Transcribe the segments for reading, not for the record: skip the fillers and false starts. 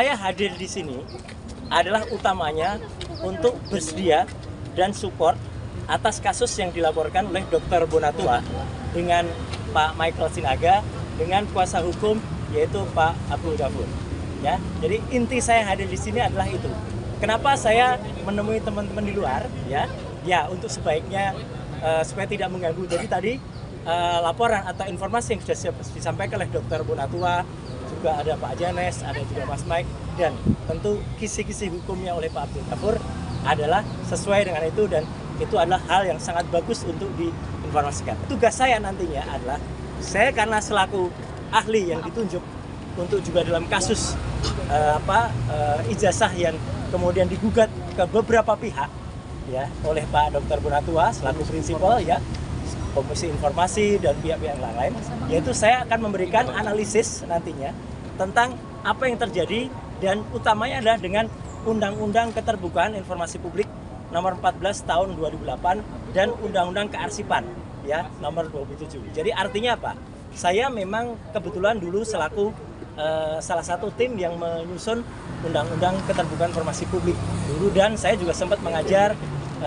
saya hadir di sini adalah utamanya untuk bersedia dan support atas kasus yang dilaporkan oleh Dr. Bonatua dengan Pak Michael Sinaga dengan kuasa hukum yaitu Pak Abdul Ghafur. Ya, jadi inti saya hadir di sini adalah itu. Kenapa saya menemui teman-teman di luar? Ya untuk sebaiknya supaya tidak mengganggu. Jadi tadi laporan atau informasi yang sudah disampaikan oleh Dr. Bonatua, juga ada Pak Janes, ada juga Mas Mike, dan tentu kisi-kisi hukumnya oleh Pak Abdul Ghafur adalah sesuai dengan itu, dan itu adalah hal yang sangat bagus untuk diinformasikan. Tugas saya nantinya adalah, saya karena selaku ahli yang ditunjuk untuk juga dalam kasus ijazah yang kemudian digugat ke beberapa pihak ya oleh Pak Dr. Bonatua selaku prinsipal ya, Komisi Informasi dan pihak-pihak yang lain, yaitu saya akan memberikan analisis nantinya tentang apa yang terjadi, dan utamanya adalah dengan Undang-Undang Keterbukaan Informasi Publik nomor 14 tahun 2008 dan Undang-Undang Kearsipan ya nomor 27. Jadi artinya apa? Saya memang kebetulan dulu selaku salah satu tim yang menyusun Undang-Undang Keterbukaan Informasi Publik dulu, dan saya juga sempat mengajar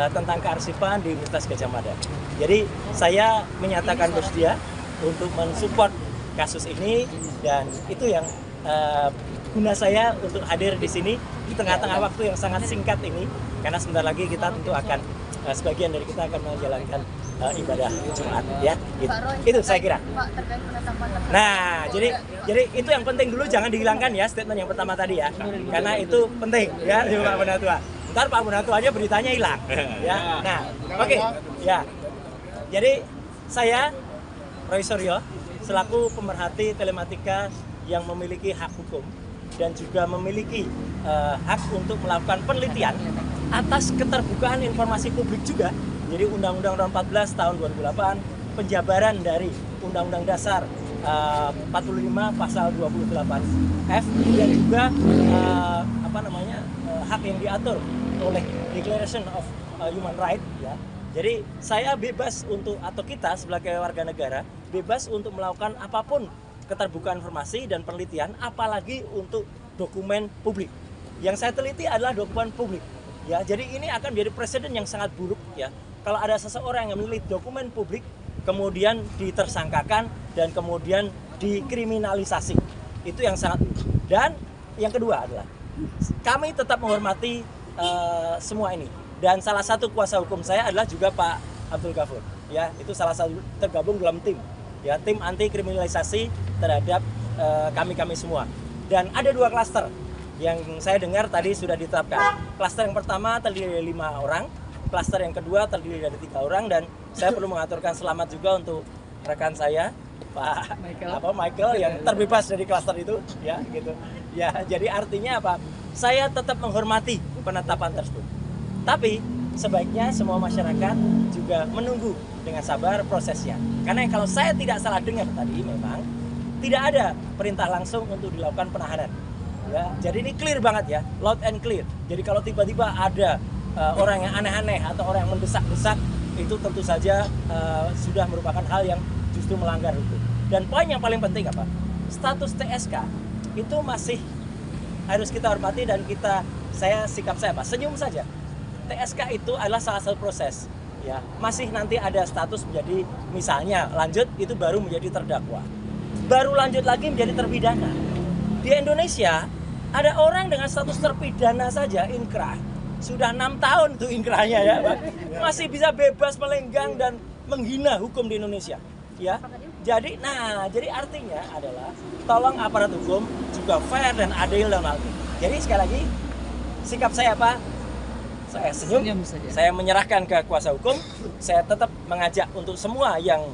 tentang kearsipan di Universitas Gadjah Mada. Jadi saya menyatakan bersedia untuk mensupport kasus ini, dan itu yang guna saya untuk hadir di sini di tengah-tengah waktu yang sangat singkat ini, karena sebentar lagi kita tentu akan sebagian dari kita akan menjalankan ibadah Jumat ya. Itu saya kira. Pak, terkait penetapan tersangka. Nah, jadi itu yang penting dulu, jangan dihilangkan ya statement yang pertama tadi ya. Karena itu penting ya Pak Bonatua. Ntar Pak Bonatua aja beritanya hilang ya. Nah, oke. Ya. Jadi saya Roy Suryo selaku pemerhati telematika yang memiliki hak hukum dan juga memiliki hak untuk melakukan penelitian atas keterbukaan informasi publik juga. Jadi Undang-Undang Nomor 14 tahun 2008, penjabaran dari Undang-Undang Dasar 45 pasal 28F, dan juga hak yang diatur oleh Declaration of Human Rights ya. Jadi saya bebas untuk, atau kita sebagai warga negara bebas untuk melakukan apapun keterbukaan informasi dan penelitian, apalagi untuk dokumen publik. Yang saya teliti adalah dokumen publik. Ya, jadi ini akan menjadi presiden yang sangat buruk ya. Kalau ada seseorang yang meneliti dokumen publik kemudian ditersangkakan dan kemudian dikriminalisasi, itu yang sangat buruk. Dan yang kedua adalah kami tetap menghormati semua ini. Dan salah satu kuasa hukum saya adalah juga Pak Abdul Ghafur. Ya, itu salah satu tergabung dalam tim. Ya, tim anti kriminalisasi terhadap kami semua. Dan ada 2 klaster yang saya dengar tadi sudah ditetapkan. Klaster yang pertama terdiri dari 5 orang, klaster yang kedua terdiri dari 3 orang, dan saya perlu mengaturkan selamat juga untuk rekan saya Pak Michael yang terbebas dari klaster itu ya gitu. Ya, jadi artinya apa? Saya tetap menghormati penetapan tersebut. Tapi sebaiknya semua masyarakat juga menunggu dengan sabar prosesnya. Karena kalau saya tidak salah dengar tadi, memang tidak ada perintah langsung untuk dilakukan penahanan. Ya, jadi ini clear banget ya, loud and clear. Jadi kalau tiba-tiba ada orang yang aneh-aneh atau orang yang mendesak-desak, itu tentu saja sudah merupakan hal yang justru melanggar hukum. Dan poin yang paling penting apa? Status TSK itu masih harus kita hormati, dan sikap saya apa? Senyum saja. TSK itu adalah salah satu proses. Ya, masih nanti ada status menjadi, misalnya lanjut itu baru menjadi terdakwa, baru lanjut lagi menjadi terpidana. Di Indonesia ada orang dengan status terpidana saja inkrah sudah 6 tahun itu inkrahnya ya, masih bisa bebas melenggang dan menghina hukum di Indonesia ya. Jadi artinya adalah tolong aparat hukum juga fair dan adil dalam hal ini. Jadi sekali lagi sikap saya apa? Saya senyum, saya menyerahkan ke kuasa hukum. Saya tetap mengajak untuk semua yang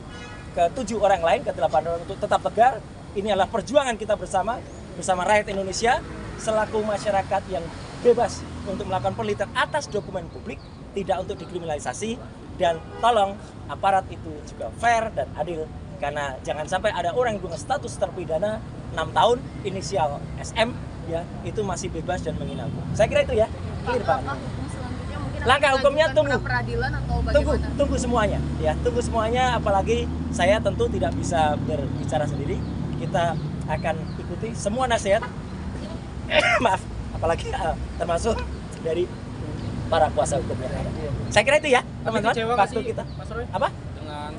ke-7 orang lain, ke-8 orang untuk tetap tegar. Ini adalah perjuangan kita bersama rakyat Indonesia selaku masyarakat yang bebas untuk melakukan penelitian atas dokumen publik, tidak untuk dikriminalisasi. Dan tolong aparat itu juga fair dan adil, karena jangan sampai ada orang yang punya status terpidana 6 tahun inisial SM ya, itu masih bebas dan menghina hukum. Saya kira itu ya. Clear Pak. Langkah hukumnya tunggu semuanya ya, tunggu semuanya, apalagi saya tentu tidak bisa berbicara sendiri. Kita akan ikuti semua nasihat maaf, apalagi termasuk dari para kuasa hukum yang ada. Saya kira itu ya, teman-teman. Waktu kita. Mas Roy? Apa? Dengan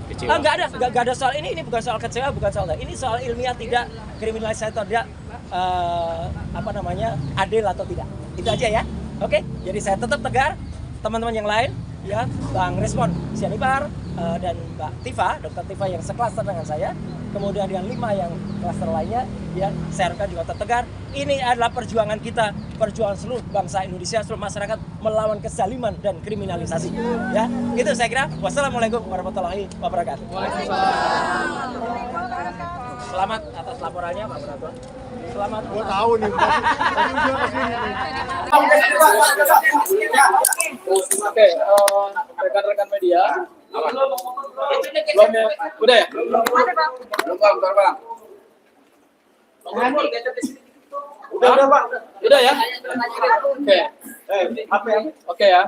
kecewa. Enggak ada soal ini bukan soal kecewa, bukan soal ini soal ilmiah tidak kriminalisasi atau tidak adil atau tidak. Itu aja ya. Oke, jadi saya tetap tegar. Teman-teman yang lain ya, Bang Respon Sianipar dan Mbak Tifa, Dr. Tifa yang seklaster dengan saya, kemudian dengan 5 yang klaster lainnya ya, saya harapkan juga tetap tegar. Ini adalah perjuangan kita, perjuangan seluruh bangsa Indonesia, seluruh masyarakat melawan kezaliman dan kriminalisasi. Ya, itu saya kira. Wassalamualaikum warahmatullahi wabarakatuh. Selamat atas laporannya, Pak Penatuan. Selamat. Gua tahu nih. Tadi udah kesini. Oke, rekan-rekan media. Belum ya? Udah ya? Belum, Bang. Udah, Pak. Udah ya? Oke. Oke ya.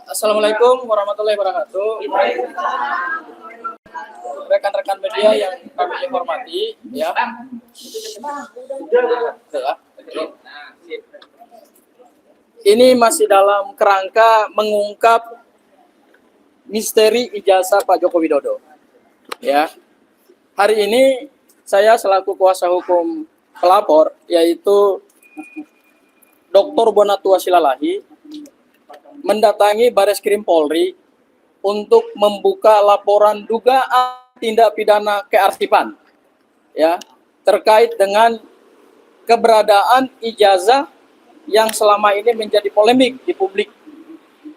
Assalamualaikum warahmatullahi wabarakatuh. Rekan-rekan media yang kami hormati, ya. Ini masih dalam kerangka mengungkap misteri ijazah Pak Joko Widodo. Ya. Hari ini saya selaku kuasa hukum pelapor, yaitu Dr. Bonatua Silalahi, mendatangi Bareskrim Polri untuk membuka laporan dugaan tindak pidana kearsipan, ya, terkait dengan keberadaan ijazah yang selama ini menjadi polemik di publik,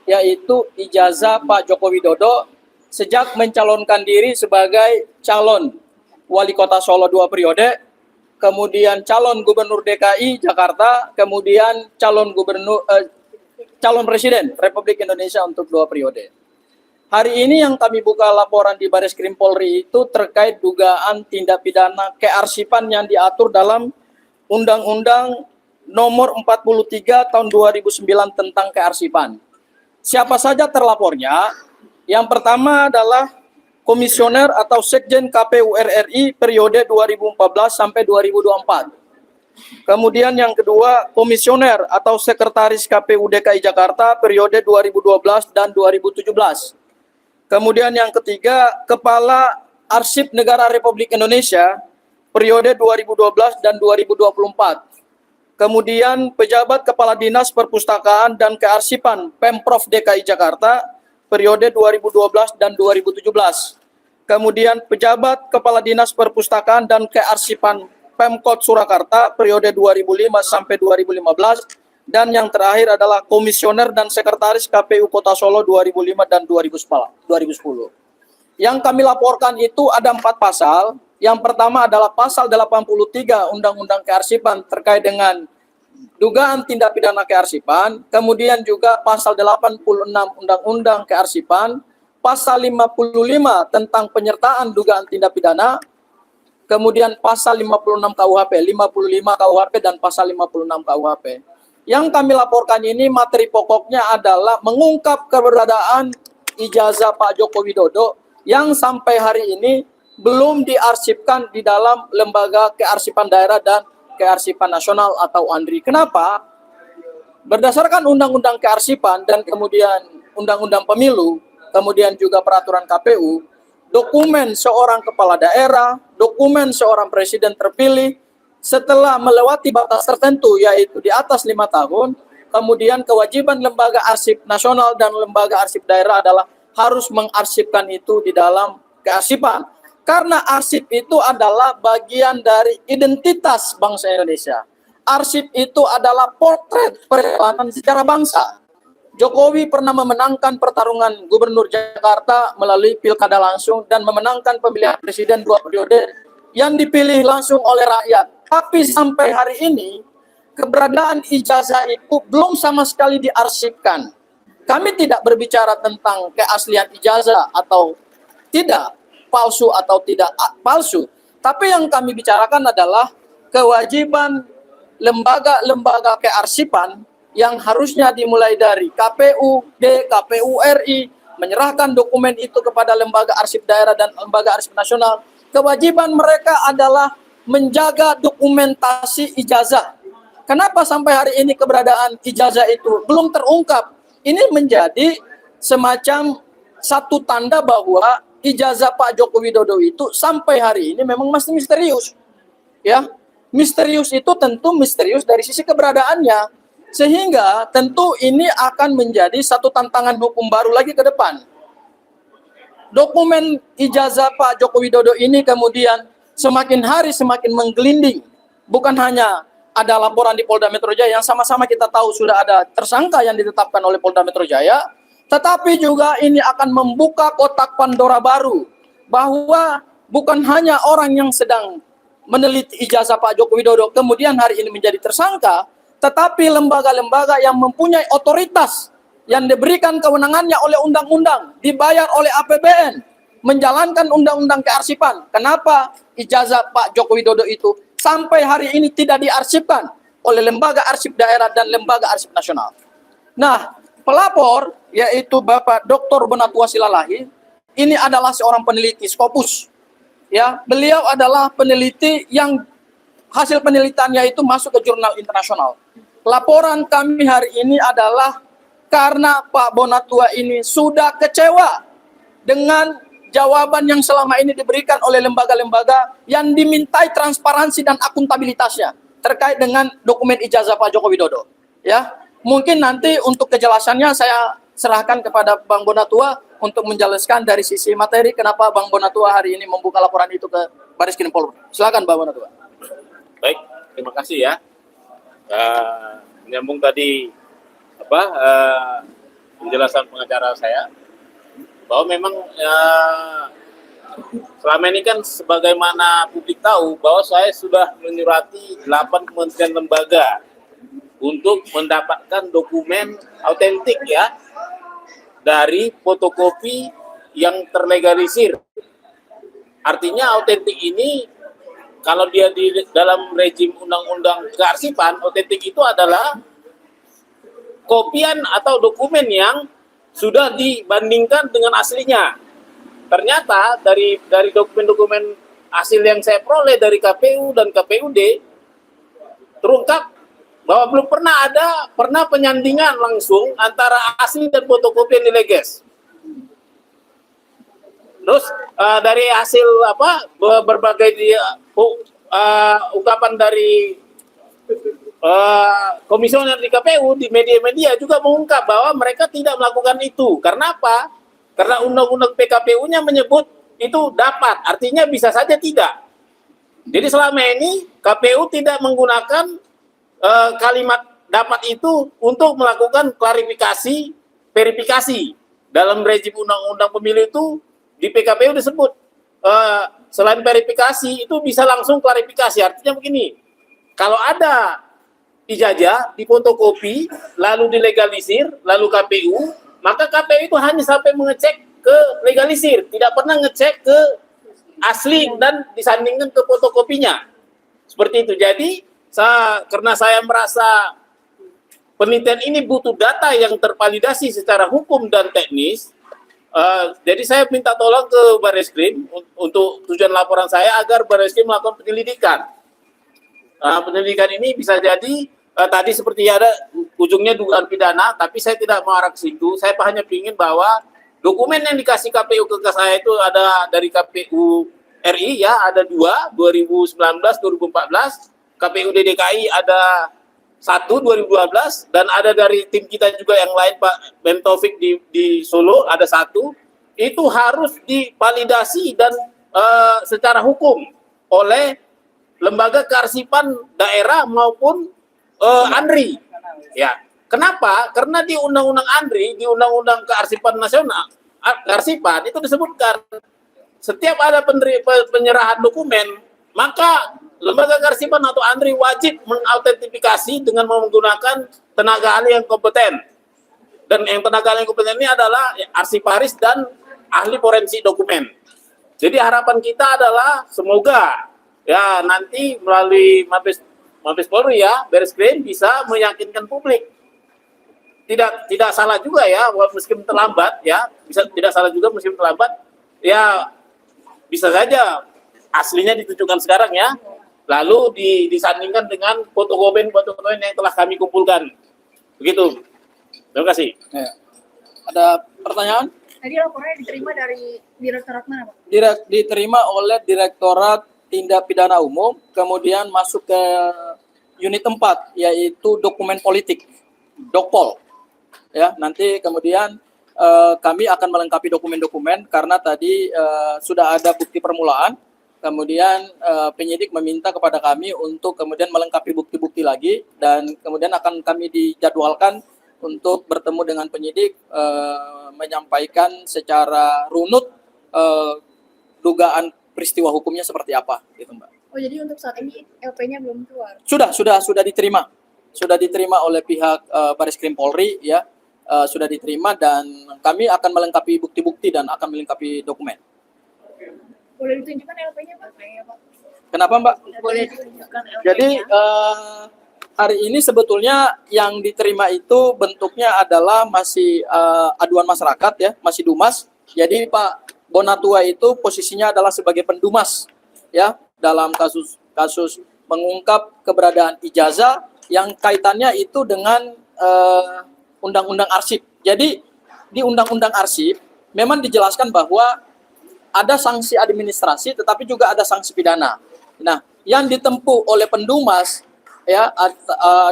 yaitu ijazah Pak Joko Widodo sejak mencalonkan diri sebagai calon wali kota Solo 2 periode, kemudian calon gubernur DKI Jakarta, kemudian calon presiden Republik Indonesia untuk 2 periode. Hari ini yang kami buka laporan di Bareskrim Polri itu terkait dugaan tindak pidana kearsipan yang diatur dalam Undang-Undang Nomor 43 Tahun 2009 tentang kearsipan. Siapa saja terlapornya? Yang pertama adalah Komisioner atau Sekjen KPU RI periode 2014 sampai 2024. Kemudian yang kedua, Komisioner atau Sekretaris KPU DKI Jakarta periode 2012 dan 2017. Kemudian yang ketiga, Kepala Arsip Negara Republik Indonesia periode 2012 dan 2024. Kemudian pejabat Kepala Dinas Perpustakaan dan Kearsipan Pemprov DKI Jakarta periode 2012 dan 2017. Kemudian pejabat Kepala Dinas Perpustakaan dan Kearsipan Pemkot Surakarta periode 2005 sampai 2015. Dan yang terakhir adalah Komisioner dan Sekretaris KPU Kota Solo 2005 dan 2010. Yang kami laporkan itu ada 4 pasal. Yang pertama adalah pasal 83 Undang-Undang Kearsipan terkait dengan dugaan tindak pidana kearsipan. Kemudian juga pasal 86 Undang-Undang Kearsipan, pasal 55 tentang penyertaan dugaan tindak pidana, kemudian pasal 56 KUHP, 55 KUHP dan pasal 56 KUHP. Yang kami laporkan ini materi pokoknya adalah mengungkap keberadaan ijazah Pak Joko Widodo yang sampai hari ini belum diarsipkan di dalam Lembaga Kearsipan Daerah dan Kearsipan Nasional atau ANDRI. Kenapa? Berdasarkan Undang-Undang Kearsipan dan kemudian Undang-Undang Pemilu, kemudian juga peraturan KPU, dokumen seorang kepala daerah, dokumen seorang presiden terpilih, setelah melewati batas tertentu yaitu di atas 5 tahun, kemudian kewajiban Lembaga Arsip Nasional dan Lembaga Arsip Daerah adalah harus mengarsipkan itu di dalam kearsipan. Karena arsip itu adalah bagian dari identitas bangsa Indonesia. Arsip itu adalah potret perjalanan sejarah bangsa. Jokowi pernah memenangkan pertarungan Gubernur Jakarta melalui pilkada langsung dan memenangkan pemilihan presiden 2 periode yang dipilih langsung oleh rakyat. Tapi sampai hari ini, keberadaan ijazah itu belum sama sekali diarsipkan. Kami tidak berbicara tentang keaslian ijazah atau tidak, palsu atau tidak palsu. Tapi yang kami bicarakan adalah kewajiban lembaga-lembaga kearsipan yang harusnya dimulai dari KPUD, KPU RI, menyerahkan dokumen itu kepada Lembaga Arsip Daerah dan Lembaga Arsip Nasional. Kewajiban mereka adalah menjaga dokumentasi ijazah. Kenapa sampai hari ini keberadaan ijazah itu belum terungkap? Ini menjadi semacam satu tanda bahwa ijazah Pak Joko Widodo itu sampai hari ini memang masih misterius. Ya, misterius itu tentu misterius dari sisi keberadaannya. Sehingga tentu ini akan menjadi satu tantangan hukum baru lagi ke depan. Dokumen ijazah Pak Joko Widodo ini kemudian semakin hari semakin menggelinding. Bukan hanya ada laporan di Polda Metro Jaya yang sama-sama kita tahu sudah ada tersangka yang ditetapkan oleh Polda Metro Jaya, tetapi juga ini akan membuka kotak Pandora baru bahwa bukan hanya orang yang sedang meneliti ijazah Pak Joko Widodo kemudian hari ini menjadi tersangka, tetapi lembaga-lembaga yang mempunyai otoritas yang diberikan kewenangannya oleh undang-undang, dibayar oleh APBN, menjalankan undang-undang kearsipan. Kenapa ijazah Pak Joko Widodo itu sampai hari ini tidak diarsipkan oleh lembaga arsip daerah dan lembaga arsip nasional? Nah, pelapor yaitu Bapak Dr. Bonatua Silalahi ini adalah seorang peneliti Scopus. Ya, beliau adalah peneliti yang hasil penelitiannya itu masuk ke jurnal internasional. Laporan kami hari ini adalah karena Pak Bonatua ini sudah kecewa dengan jawaban yang selama ini diberikan oleh lembaga-lembaga yang dimintai transparansi dan akuntabilitasnya terkait dengan dokumen ijazah Pak Joko Widodo. Ya, mungkin nanti untuk kejelasannya saya serahkan kepada Bang Bonatua untuk menjelaskan dari sisi materi kenapa Bang Bonatua hari ini membuka laporan itu ke Baris Krim Polri. Silakan Bang Bonatua. Baik, terima kasih ya. Menyambung tadi penjelasan pengacara saya bahwa memang selama ini kan sebagaimana publik tahu bahwa saya sudah menyurati 8 kementerian lembaga untuk mendapatkan dokumen autentik ya dari fotokopi yang terlegalisir. Artinya autentik ini kalau dia di dalam rejim undang-undang kearsipan, autentik itu adalah kopian atau dokumen yang sudah dibandingkan dengan aslinya. Ternyata dari dokumen-dokumen hasil yang saya peroleh dari KPU dan KPUD terungkap bahwa belum pernah penyandingan langsung antara asli dan fotokopi yang dileges. Terus dari hasil berbagai ungkapan dari komisioner di KPU di media-media juga mengungkap bahwa mereka tidak melakukan itu. Karena apa? Karena undang-undang PKPU-nya menyebut itu dapat, artinya bisa saja tidak. Jadi selama ini KPU tidak menggunakan kalimat dapat itu untuk melakukan klarifikasi, verifikasi. Dalam rejim undang-undang pemilu itu di PKPU disebut selain verifikasi itu bisa langsung klarifikasi. Artinya begini, kalau ada ijazah difotokopi lalu dilegalisir lalu KPU, maka KPU itu hanya sampai mengecek ke legalisir, tidak pernah ngecek ke asli dan disandingkan ke fotokopinya. Seperti itu. Jadi karena saya merasa penelitian ini butuh data yang tervalidasi secara hukum dan teknis, jadi saya minta tolong ke Bareskrim untuk tujuan laporan saya agar Bareskrim melakukan penyelidikan. Penyelidikan ini bisa jadi tadi seperti ada ujungnya dugaan pidana, tapi saya tidak mau arah ke situ. Saya hanya ingin bahwa dokumen yang dikasih KPU ke saya itu ada dari KPU RI ya, ada 2, 2019, 2014. KPU DKI ada 1, 2012, dan ada dari tim kita juga yang lain, Pak Ben Taufik di Solo ada 1. Itu harus divalidasi dan secara hukum oleh lembaga kearsipan daerah maupun ANRI. Ya, kenapa? Karena di Undang-Undang ANRI, di Undang-Undang Kearsipan Nasional, kearsipan itu disebutkan setiap ada penyerahan dokumen, maka lembaga kearsipan atau ANRI wajib mengautentifikasi dengan menggunakan tenaga ahli yang kompeten. Dan yang tenaga ahli yang kompeten ini adalah arsiparis dan ahli forensik dokumen. Jadi harapan kita adalah semoga ya nanti melalui Mabes Polri ya, Bareskrim bisa meyakinkan publik. Tidak salah juga ya, meskipun terlambat ya, bisa tidak salah juga meskipun terlambat ya, bisa saja aslinya ditunjukkan sekarang ya. lalu disandingkan dengan fotokopi yang telah kami kumpulkan. Begitu. Terima kasih. Ya. Ada pertanyaan? Tadi laporannya diterima dari Direktorat mana, Pak? Diterima oleh Direktorat Tindak Pidana Umum, kemudian masuk ke unit 4, yaitu dokumen politik, Dokpol. Ya, nanti kemudian kami akan melengkapi dokumen-dokumen karena tadi sudah ada bukti permulaan, kemudian penyidik meminta kepada kami untuk kemudian melengkapi bukti-bukti lagi, dan kemudian akan kami dijadwalkan untuk bertemu dengan penyidik, menyampaikan secara runut dugaan peristiwa hukumnya seperti apa, gitu Mbak. Oh, jadi untuk saat ini LP-nya belum keluar? Sudah diterima oleh pihak Baris Krim Polri, ya, sudah diterima, dan kami akan melengkapi bukti-bukti dan akan melengkapi dokumen. Boleh ditunjukkan LP-nya, Pak? Ya, Pak. Kenapa Mbak? Boleh ditunjukkan LP-nya. Jadi hari ini sebetulnya yang diterima itu bentuknya adalah masih aduan masyarakat, ya, masih dumas. Jadi Pak Bonatua itu posisinya adalah sebagai pendumas, ya, dalam kasus mengungkap keberadaan ijazah yang kaitannya itu dengan undang-undang arsip. Jadi di undang-undang arsip memang dijelaskan bahwa ada sanksi administrasi tetapi juga ada sanksi pidana. Nah, yang ditempuh oleh pendumas, ya,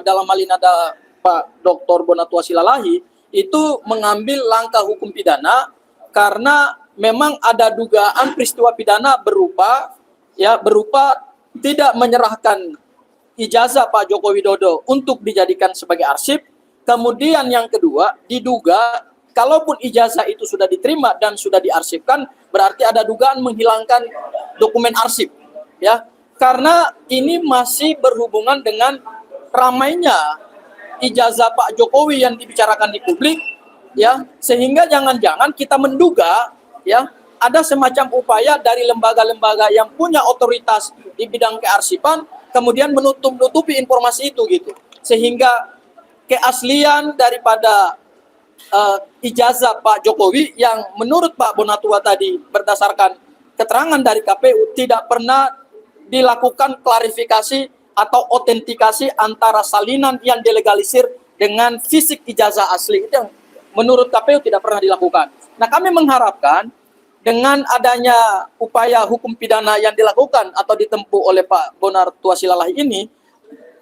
dalam hal ini ada Pak Dr. Bonatua Silalahi, itu mengambil langkah hukum pidana karena memang ada dugaan peristiwa pidana berupa tidak menyerahkan ijazah Pak Joko Widodo untuk dijadikan sebagai arsip. Kemudian yang kedua, diduga kalaupun ijazah itu sudah diterima dan sudah diarsipkan, berarti ada dugaan menghilangkan dokumen arsip, ya. Karena ini masih berhubungan dengan ramainya ijazah Pak Jokowi yang dibicarakan di publik, ya, sehingga jangan-jangan kita menduga, ya, ada semacam upaya dari lembaga-lembaga yang punya otoritas di bidang kearsipan kemudian menutup-nutupi informasi itu, gitu, sehingga keaslian daripada ijazah Pak Jokowi yang menurut Pak Bonatua tadi berdasarkan keterangan dari KPU tidak pernah dilakukan klarifikasi atau autentikasi antara salinan yang dilegalisir dengan fisik ijazah asli, itu yang menurut KPU tidak pernah dilakukan. Nah, kami mengharapkan dengan adanya upaya hukum pidana yang dilakukan atau ditempuh oleh Pak Bonatua Silalahi ini,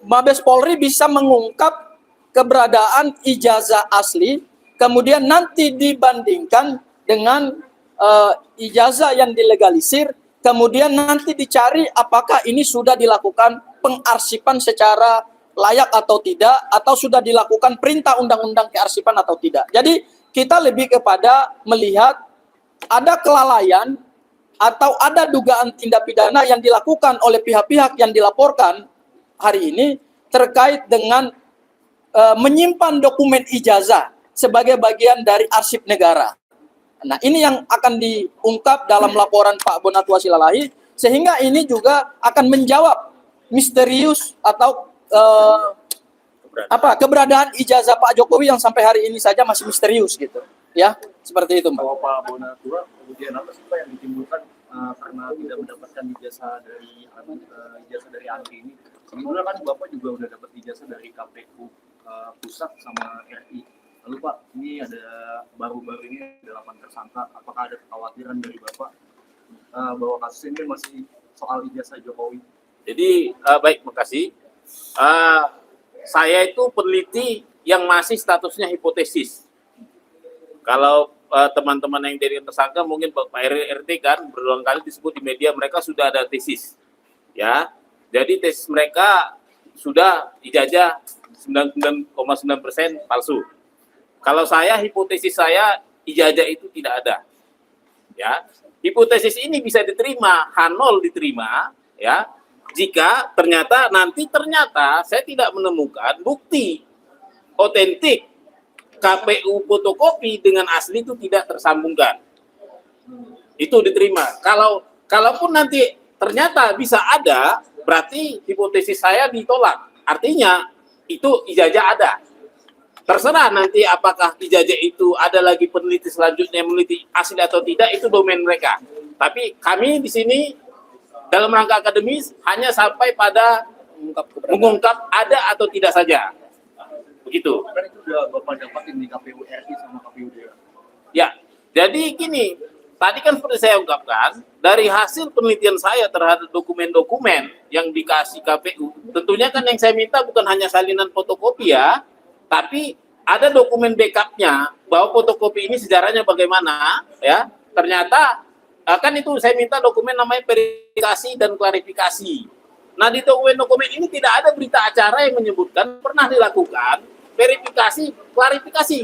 Mabes Polri bisa mengungkap keberadaan ijazah asli, kemudian nanti dibandingkan dengan ijazah yang dilegalisir, kemudian nanti dicari apakah ini sudah dilakukan pengarsipan secara layak atau tidak, atau sudah dilakukan perintah undang-undang kearsipan atau tidak. Jadi kita lebih kepada melihat ada kelalaian atau ada dugaan tindak pidana yang dilakukan oleh pihak-pihak yang dilaporkan hari ini terkait dengan menyimpan dokumen ijazah sebagai bagian dari arsip negara. Nah, ini yang akan diungkap dalam laporan Pak Bonatua Silalahi, sehingga ini juga akan menjawab misterius atau keberadaan ijazah Pak Jokowi yang sampai hari ini saja masih misterius, gitu, ya, seperti itu Mbak. Kalau Pak Bonatua kemudian apa sih Pak yang ditimbulkan karena tidak mendapatkan ijazah dari Andri ini? Sebelumnya kan Bapak juga udah dapat ijazah dari KPU pusat sama RI. Lalu Pak, ini ada baru-baru ini ada 8 tersangka. Apakah ada kekhawatiran dari Bapak bahwa kasus ini masih soal ijazah Jokowi? Jadi baik, makasih. Saya itu peneliti yang masih statusnya hipotesis. Kalau teman-teman yang dari tersangka mungkin Pak RT kan berulang kali disebut di media mereka sudah ada tesis, ya. Jadi tesis mereka sudah ijazah 99,9% palsu. Kalau saya, hipotesis saya ijazah itu tidak ada, ya. Hipotesis ini bisa diterima, H0 diterima, ya. Jika ternyata saya tidak menemukan bukti otentik KPU fotokopi dengan asli itu tidak tersambungkan, itu diterima. Kalaupun nanti ternyata bisa ada, berarti hipotesis saya ditolak. Artinya itu ijazah ada. Terserah nanti apakah ijazah itu ada lagi peneliti selanjutnya meneliti asli atau tidak, itu domain mereka. Tapi kami di sini dalam rangka akademis hanya sampai pada mengungkap ada atau tidak saja. Begitu. Kan itu udah Bapak dapatin di KPU RI sama KPU daerah. Ya, jadi gini, tadi kan seperti saya ungkapkan, dari hasil penelitian saya terhadap dokumen-dokumen yang dikasih KPU, tentunya kan yang saya minta bukan hanya salinan fotokopi ya, tapi ada dokumen backupnya bahwa fotokopi ini sejarahnya bagaimana, ya. Ternyata kan itu saya minta dokumen namanya verifikasi dan klarifikasi. Nah, di dokumen-dokumen ini tidak ada berita acara yang menyebutkan pernah dilakukan verifikasi, klarifikasi.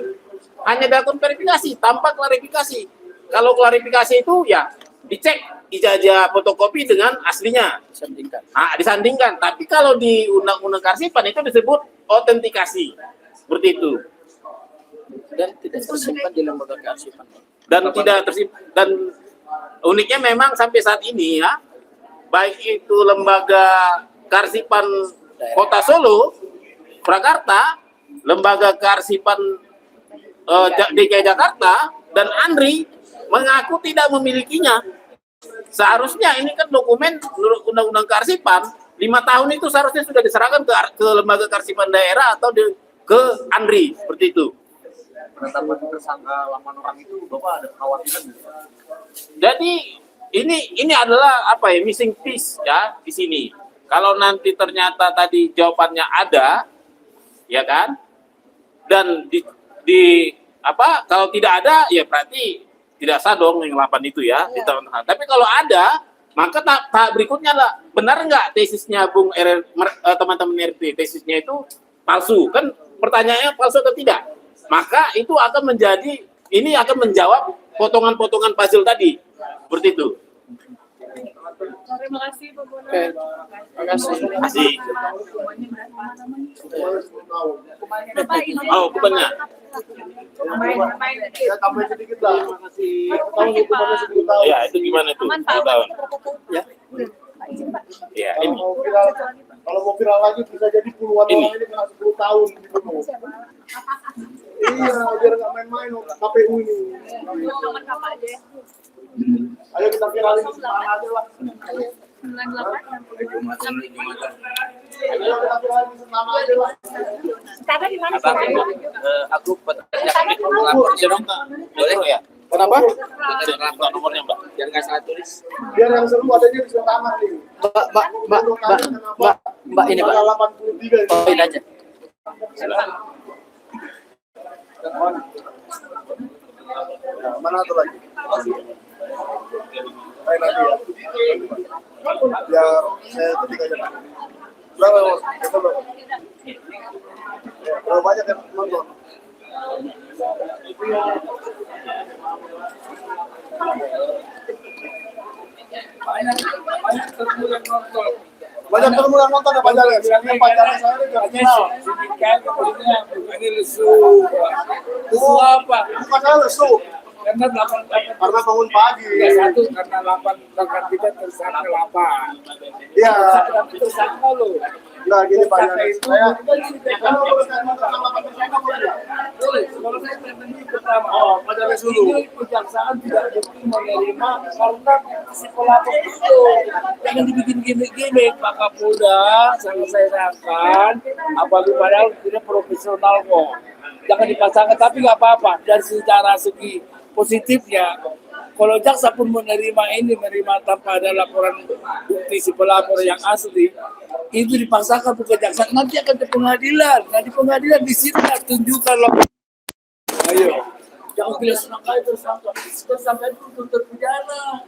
Hanya dilakukan verifikasi tanpa klarifikasi. Kalau klarifikasi itu ya dicek ijazah fotokopi dengan aslinya. Disandingkan. Tapi kalau di Undang-Undang Kearsipan itu disebut autentikasi. Seperti itu. Dan tidak tersimpan di lembaga kearsipan. Dan tidak tersimpan. Dan uniknya memang sampai saat ini ya, baik itu lembaga kearsipan Kota Solo, Prakarta, lembaga kearsipan DKI Jakarta, dan ANRI mengaku tidak memilikinya. Seharusnya ini kan dokumen menurut Undang-Undang Kearsipan 5 tahun itu seharusnya sudah diserahkan ke lembaga kearsipan daerah atau ke ANRI, seperti itu. Penetapan tersangka 8 orang itu Bapak ada kekhawatiran nggak? Jadi ini adalah apa ya, missing piece ya di sini. Kalau nanti ternyata tadi jawabannya ada, ya kan? Dan kalau tidak ada ya berarti tidak sah dong yang 8 itu ya. Tapi kalau ada, maka tahap berikutnya lah, benar nggak tesisnya teman-teman RT, tesisnya itu palsu? Kan pertanyaannya palsu atau tidak? Maka itu akan menjawab potongan-potongan puzzle tadi. Seperti itu. Terima kasih Pak Bono. Terima kasih. Terima kasih. Oh, hukumannya. Saya tambahin sedikit lah. Terima kasih. Tahun hukumannya 10 tahun. Ya, itu gimana tuh? 10 tahun. Ya. Ya, Kalau ini. mau viral lagi bisa jadi puluhan Ini. orang ini kena 10 tahun gitu loh. Iya, biar nggak main-main KPU ini. Ayo kita viralin di mana aja lah. Ayo kita viralin di mana aja lah. Kakak di mana? Aku boleh ya? Kenapa? Nomornya, Mbak. Biar nggak salah tulis. Biar yang seru adanya di sebelah kanan nih. Mbak ini Mbak. 83 ini. Poin aja. Mana satu lagi? Ayo nanti ya. Biar saya ketik aja. Berapa? Berapa? Berapa banyak yang nonton? Banyak ketemu yang nonton ya Pak Jales. Yang Pak Jales saya ini nggak kenal. Ini lesu. Lesu apa? Bukan saya lesu. Karena 8 Karena bangun pagi. satu karena 8 bahkan kita tersangka 8. Iya. Tapi tersangka lo. Nah gini Pak Jales. Saya Kalau kalau saya nonton sama Pak Tersangka boleh nggak? saya ini pertama. Oh, Pak Jales dulu. Ini kejaksaan tidak mungkin menerima karena si pelapor itu jangan dibikin gimmick Pak Kapolda. Sangat saya sayangkan apalagi padahal tidak profesional kok. Jangan dipasangkan, tapi nggak apa-apa. Dan secara segi positifnya, kalau jaksa pun menerima tanpa ada laporan bukti si pelapor yang asli, itu dipaksakan ke kejaksaan, nanti akan ke pengadilan. Nah di pengadilan di sini tunjukkan loh. Ayo, jangan pilih senang kali tersangka itu terpidana.